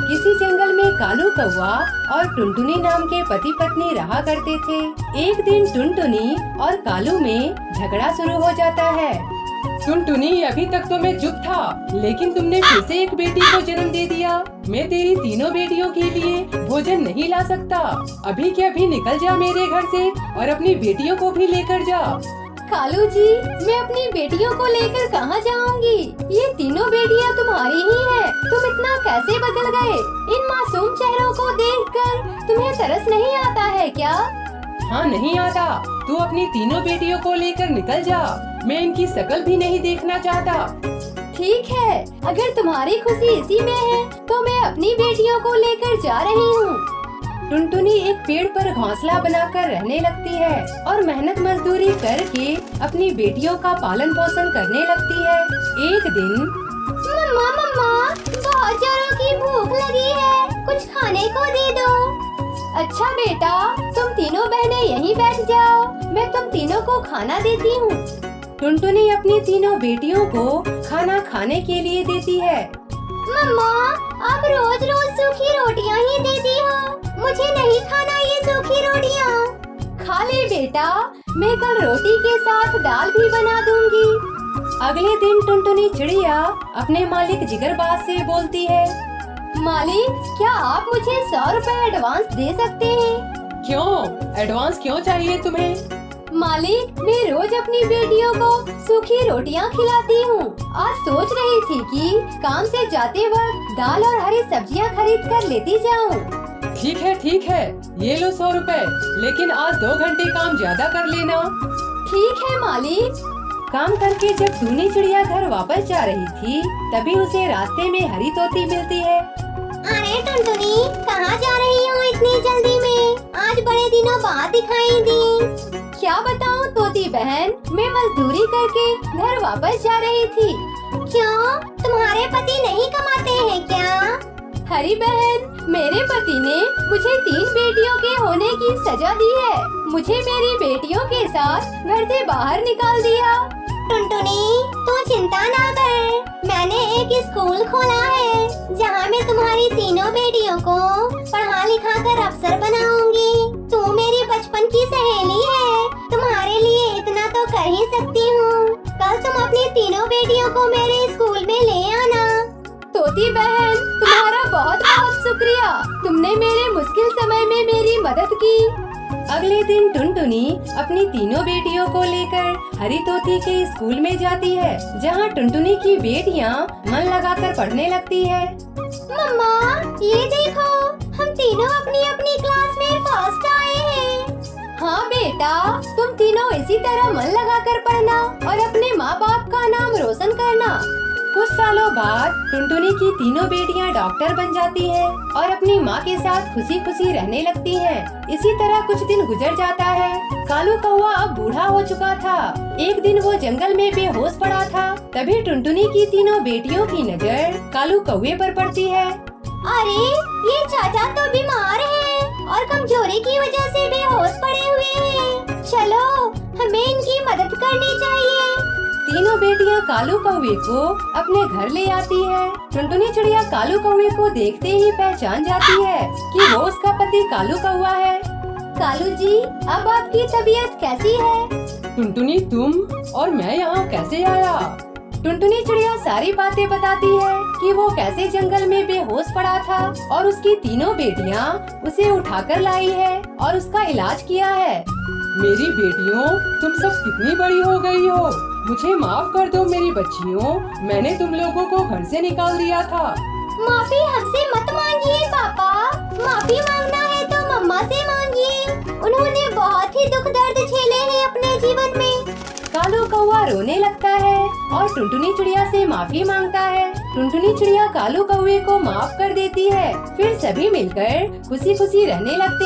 किसी जंगल में कालू कौवा और टुनटुनी नाम के पति पत्नी रहा करते थे। एक दिन टुनटुनी और कालू में झगड़ा शुरू हो जाता है। टुनटुनी, अभी तक तो मैं चुप था, लेकिन तुमने फिर से एक बेटी को जन्म दे दिया। मैं तेरी तीनों बेटियों के लिए भोजन नहीं ला सकता। अभी के अभी निकल जा मेरे घर से और अपनी बेटियों को भी लेकर जा। कालू जी, मैं अपनी बेटियों को लेकर कहाँ जाऊंगी? ये तीनों बेटियाँ तुम्हारी ही हैं। तुम इतना कैसे बदल गए? इन मासूम चेहरों को देखकर तुम्हें तरस नहीं आता है क्या? हाँ, नहीं आता। तू अपनी तीनों बेटियों को लेकर निकल जा। मैं इनकी शक्ल भी नहीं देखना चाहता। ठीक है, अगर तुम्हारी खुशी इसी में है तो मैं अपनी बेटियों को लेकर जा रही हूँ। टुनटुनी एक पेड़ पर घोंसला बनाकर रहने लगती है और मेहनत मजदूरी करके अपनी बेटियों का पालन पोषण करने लगती है। एक दिन, मम्मा, बहुत जोरों की भूख लगी है, कुछ खाने को दे दो। अच्छा बेटा, तुम तीनों बहनें यहीं बैठ जाओ, मैं तुम तीनों को खाना देती हूँ। टुनटुनी अपनी तीनों बेटियों को खाना खाने के लिए देती है। मम्मा, आप रोज रोज सूखी रोटियाँ ही देती हो, मुझे नहीं खाना ये सूखी रोटियाँ। खा ले बेटा, मैं कल रोटी के साथ दाल भी बना दूंगी। अगले दिन टुनटुनी चिड़िया अपने मालिक जिगरबाज से बोलती है, मालिक, क्या आप मुझे 100 रुपए एडवांस दे सकते हैं? क्यों? एडवांस क्यों चाहिए तुम्हें? मालिक, मैं रोज अपनी बेटियों को सूखी रोटियां खिलाती हूँ। आज सोच रही थी कि काम से जाते वक्त दाल और हरी सब्जियां खरीद कर लेती जाऊँ। ठीक है, ये लो 100 रुपए, लेकिन आज 2 घंटे काम ज्यादा कर लेना। ठीक है मालिक। काम करके जब टूनी चिड़िया घर वापस जा रही थी, तभी उसे रास्ते में हरी तोती मिलती है। अरे टुनटुनी, कहाँ जा रही हो इतनी जल्दी में? आज बड़े दिनों बाद दिखाई दी। क्या बताऊँ तोती बहन, मैं मजदूरी करके घर वापस जा रही थी। क्यों, तुम्हारे पति नहीं कमाते हैं क्या? हरी बहन, मेरे पति ने मुझे 3 बेटियों के होने की सजा दी है। मुझे मेरी बेटियों के साथ घर से बाहर निकाल दिया। टुनटुनी, तू चिंता ना कर, मैंने एक स्कूल खोला है जहाँ मैं तुम्हारी तीनों बेटियों को पढ़ा लिखा कर अफसर बनाऊंगी। तू मेरी बचपन की सहेली है, तुम्हारे लिए इतना तो कर ही सकती हूँ। कल तुम अपनी तीनों बेटियों को मेरे स्कूल में ले आना। तोती बहन, तुम्हारा बहुत बहुत शुक्रिया, तुमने मेरे मुश्किल समय में मेरी मदद की। अगले दिन टुनटुनी अपनी तीनों बेटियों को लेकर हरी तोती के स्कूल में जाती है, जहाँ टुनटुनी की बेटियाँ मन लगाकर पढ़ने लगती है। मम्मा, ये देखो, हम तीनों अपनी अपनी क्लास में फर्स्ट आए हैं। हाँ बेटा, तुम तीनों इसी तरह मन लगाकर पढ़ना और अपने माँ बाप का नाम रोशन करना। कुछ सालों बाद टुनटुनी की तीनों बेटियां डॉक्टर बन जाती हैं और अपनी माँ के साथ खुशी खुशी रहने लगती हैं। इसी तरह कुछ दिन गुजर जाता है। कालू कौवा अब बूढ़ा हो चुका था। एक दिन वो जंगल में बेहोश पड़ा था। तभी टुनटुनी की तीनों बेटियों की नजर कालू कौवे पर पड़ती है। अरे, ये चाचा तो बीमार है और कमजोरी की वजह से बेहोश पड़े हुए हैं। चलो, हमें इनकी मदद करनी चाहिए। तीनों बेटियां कालू कौवे को अपने घर ले आती है। टुनटुनी चिड़िया कालू कौवे को देखते ही पहचान जाती है कि वो उसका पति कालू कौवा है। कालू जी, अब आपकी तबीयत कैसी है? टुनटुनी, तुम और मैं यहाँ कैसे आया? टुनटुनी चिड़िया सारी बातें बताती है कि वो कैसे जंगल में बेहोश पड़ा था और उसकी तीनों बेटियाँ उसे उठाकर लाई है और उसका इलाज किया है। मेरी बेटियों, तुम सब कितनी बड़ी हो गई हो। मुझे माफ कर दो मेरी बच्चियों, मैंने तुम लोगों को घर से निकाल दिया था। माफी हमसे मत मांगिए पापा, माफी मांगना है तो मम्मा से मांगिए। उन्होंने बहुत ही दुख दर्द झेले हैं अपने जीवन में। कालू कौवा रोने लगता है और टुनटुनी चिड़िया से माफी मांगता है। टुनटुनी चिड़िया कालू कौवे को माफ कर देती है। फिर सभी मिलकर खुशी खुशी रहने लगते